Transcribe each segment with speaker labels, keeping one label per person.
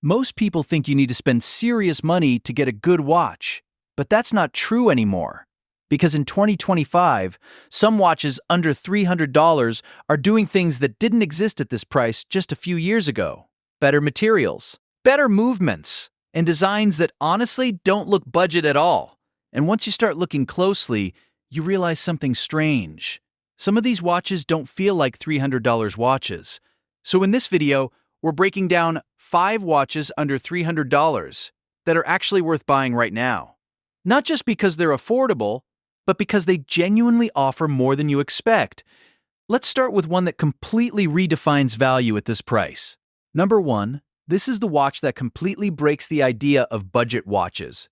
Speaker 1: Most people think you need to spend serious money to get a good watch, but that's not true anymore. Because in 2025, some watches under $300 are doing things that didn't exist at this price just a few years ago. Better materials, better movements, and designs that honestly don't look budget at all. And once you start looking closely, you realize something strange. Some of these watches don't feel like $300 watches. So in this video, we're breaking down 5 watches under $300 that are actually worth buying right now. Not just because they're affordable, but because they genuinely offer more than you expect. Let's start with one that completely redefines value at this price. Number 1, this is the watch that completely breaks the idea of budget watches.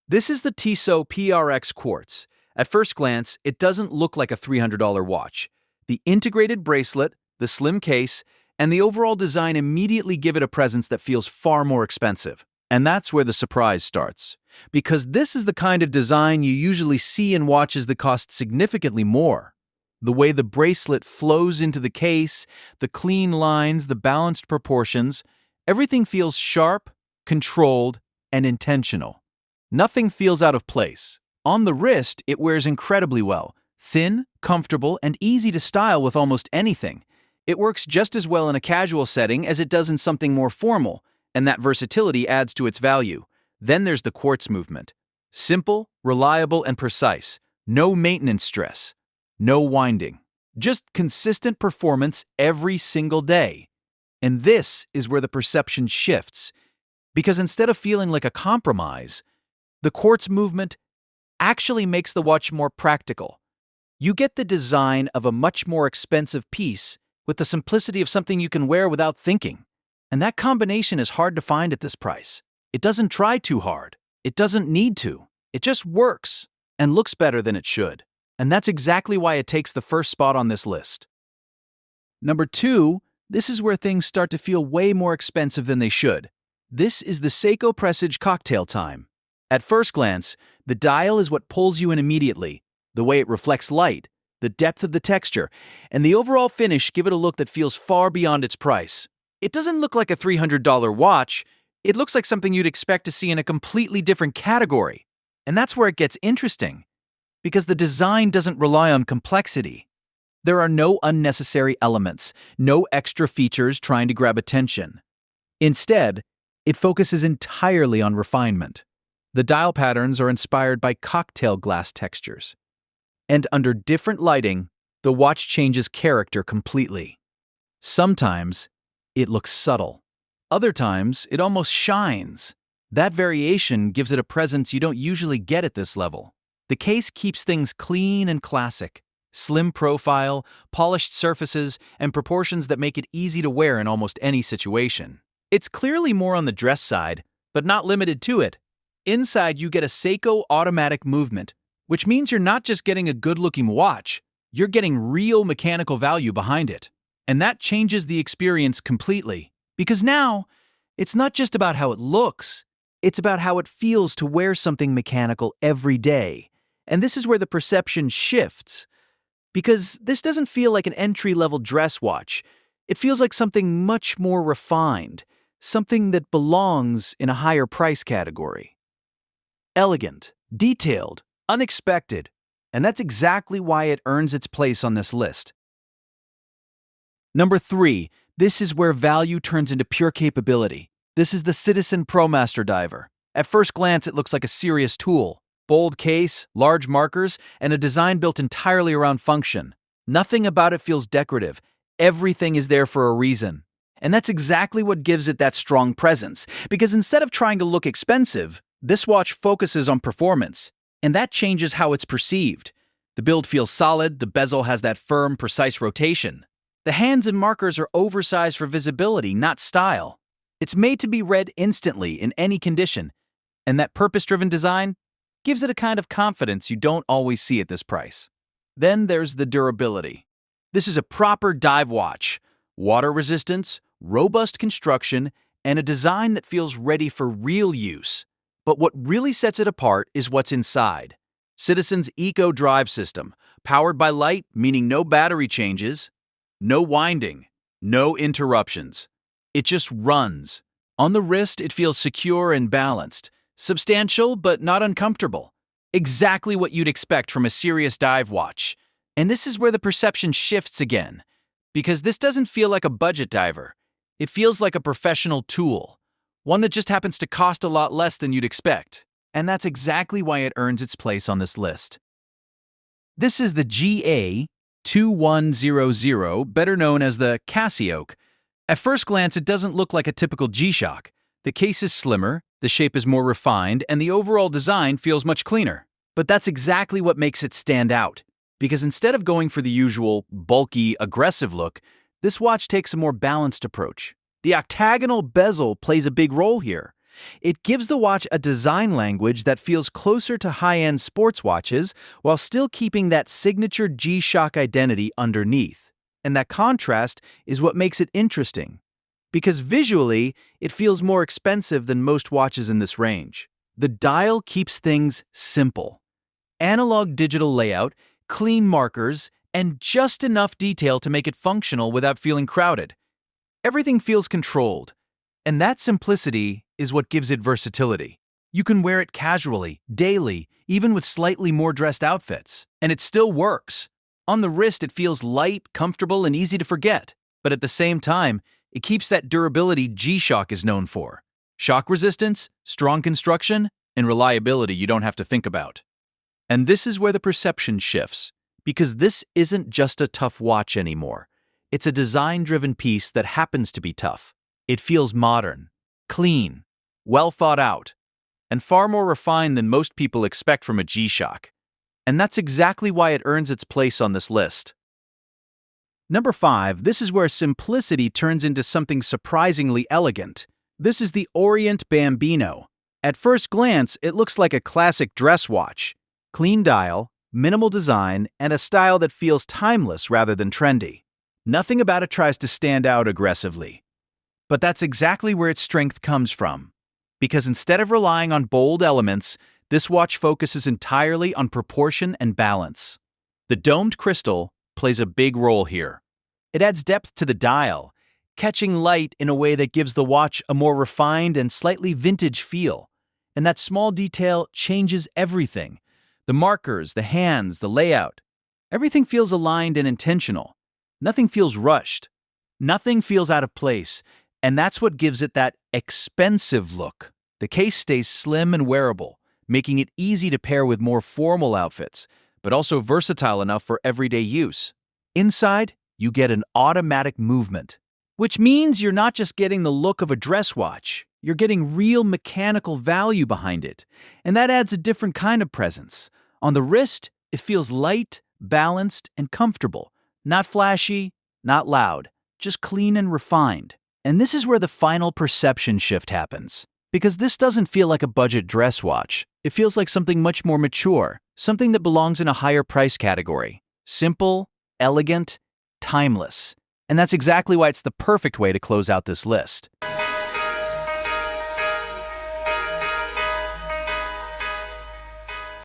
Speaker 1: This is the Tissot PRX Quartz. At first glance, it doesn't look like a $300 watch. The integrated bracelet, the slim case, and the overall design immediately give it a presence that feels far more expensive. And that's where the surprise starts. Because this is the kind of design you usually see in watches that cost significantly more. The way the bracelet flows into the case, the clean lines, the balanced proportions, everything feels sharp, controlled, and intentional. Nothing feels out of place. On the wrist, it wears incredibly well. Thin, comfortable, and easy to style with almost anything. It works just as well in a casual setting as it does in something more formal, and that versatility adds to its value. Then there's the quartz movement. Simple, reliable, and precise. No maintenance stress. No winding. Just consistent performance every single day. And this is where the perception shifts. Because instead of feeling like a compromise, the quartz movement actually makes the watch more practical. You get the design of a much more expensive piece with the simplicity of something you can wear without thinking. And that combination is hard to find at this price. It doesn't try too hard. It doesn't need to. It just works and looks better than it should. And that's exactly why it takes the first spot on this list. Number 2, this is where things start to feel way more expensive than they should. This is the Seiko Presage Cocktail Time. At first glance, the dial is what pulls you in immediately. The way it reflects light, the depth of the texture, and the overall finish give it a look that feels far beyond its price. It doesn't look like a $300 watch. It looks like something you'd expect to see in a completely different category. And that's where it gets interesting, because the design doesn't rely on complexity. There are no unnecessary elements, no extra features trying to grab attention. Instead, it focuses entirely on refinement. The dial patterns are inspired by cocktail glass textures. And under different lighting, the watch changes character completely. Sometimes, it looks subtle. Other times, it almost shines. That variation gives it a presence you don't usually get at this level. The case keeps things clean and classic. Slim profile, polished surfaces, and proportions that make it easy to wear in almost any situation. It's clearly more on the dress side, but not limited to it. Inside, you get a Seiko automatic movement, which means you're not just getting a good-looking watch, you're getting real mechanical value behind it. And that changes the experience completely. Because now, it's not just about how it looks, it's about how it feels to wear something mechanical every day. And this is where the perception shifts. Because this doesn't feel like an entry-level dress watch. It feels like something much more refined, something that belongs in a higher price category. Elegant, detailed, unexpected, and that's exactly why it earns its place on this list. Number 3, this is where value turns into pure capability. This is the Citizen Promaster diver. At first glance, it looks like a serious tool. Bold case, large markers, and a design built entirely around function. Nothing about it feels decorative. Everything is there for a reason. And that's exactly what gives it that strong presence, because instead of trying to look expensive, this watch focuses on performance, and that changes how it's perceived. The build feels solid, the bezel has that firm, precise rotation. The hands and markers are oversized for visibility, not style. It's made to be read instantly in any condition, and that purpose-driven design gives it a kind of confidence you don't always see at this price. Then there's the durability. This is a proper dive watch. Water resistance, robust construction, and a design that feels ready for real use. But what really sets it apart is what's inside. Citizen's Eco Drive System, powered by light, meaning no battery changes, no winding, no interruptions. It just runs. On the wrist, it feels secure and balanced, substantial but not uncomfortable. Exactly what you'd expect from a serious dive watch. And this is where the perception shifts again, because this doesn't feel like a budget diver. It feels like a professional tool, one that just happens to cost a lot less than you'd expect. And that's exactly why it earns its place on this list. This is the GA2100, better known as the CasiOak. At first glance, it doesn't look like a typical G-Shock. The case is slimmer, the shape is more refined, and the overall design feels much cleaner. But that's exactly what makes it stand out. Because instead of going for the usual bulky, aggressive look, this watch takes a more balanced approach. The octagonal bezel plays a big role here. It gives the watch a design language that feels closer to high-end sports watches while still keeping that signature G-Shock identity underneath. And that contrast is what makes it interesting. Because visually, it feels more expensive than most watches in this range. The dial keeps things simple. Analog-digital layout, clean markers, and just enough detail to make it functional without feeling crowded. Everything feels controlled, and that simplicity is what gives it versatility. You can wear it casually, daily, even with slightly more dressed outfits, and it still works. On the wrist, it feels light, comfortable, and easy to forget. But at the same time, it keeps that durability G-Shock is known for. Shock resistance, strong construction, and reliability you don't have to think about. And this is where the perception shifts, because this isn't just a tough watch anymore. It's a design-driven piece that happens to be tough. It feels modern, clean, well thought out, and far more refined than most people expect from a G-Shock. And that's exactly why it earns its place on this list. Number 5, this is where simplicity turns into something surprisingly elegant. This is the Orient Bambino. At first glance, it looks like a classic dress watch. Clean dial, minimal design, and a style that feels timeless rather than trendy. Nothing about it tries to stand out aggressively. But that's exactly where its strength comes from. Because instead of relying on bold elements, this watch focuses entirely on proportion and balance. The domed crystal plays a big role here. It adds depth to the dial, catching light in a way that gives the watch a more refined and slightly vintage feel. And that small detail changes everything. The markers, the hands, the layout. Everything feels aligned and intentional. Nothing feels rushed. Nothing feels out of place. And that's what gives it that expensive look. The case stays slim and wearable, making it easy to pair with more formal outfits, but also versatile enough for everyday use. Inside, you get an automatic movement, which means you're not just getting the look of a dress watch, you're getting real mechanical value behind it, and that adds a different kind of presence. On the wrist, it feels light, balanced, and comfortable. Not flashy, not loud, just clean and refined. And this is where the final perception shift happens. Because this doesn't feel like a budget dress watch. It feels like something much more mature, something that belongs in a higher price category. Simple, elegant, timeless. And that's exactly why it's the perfect way to close out this list.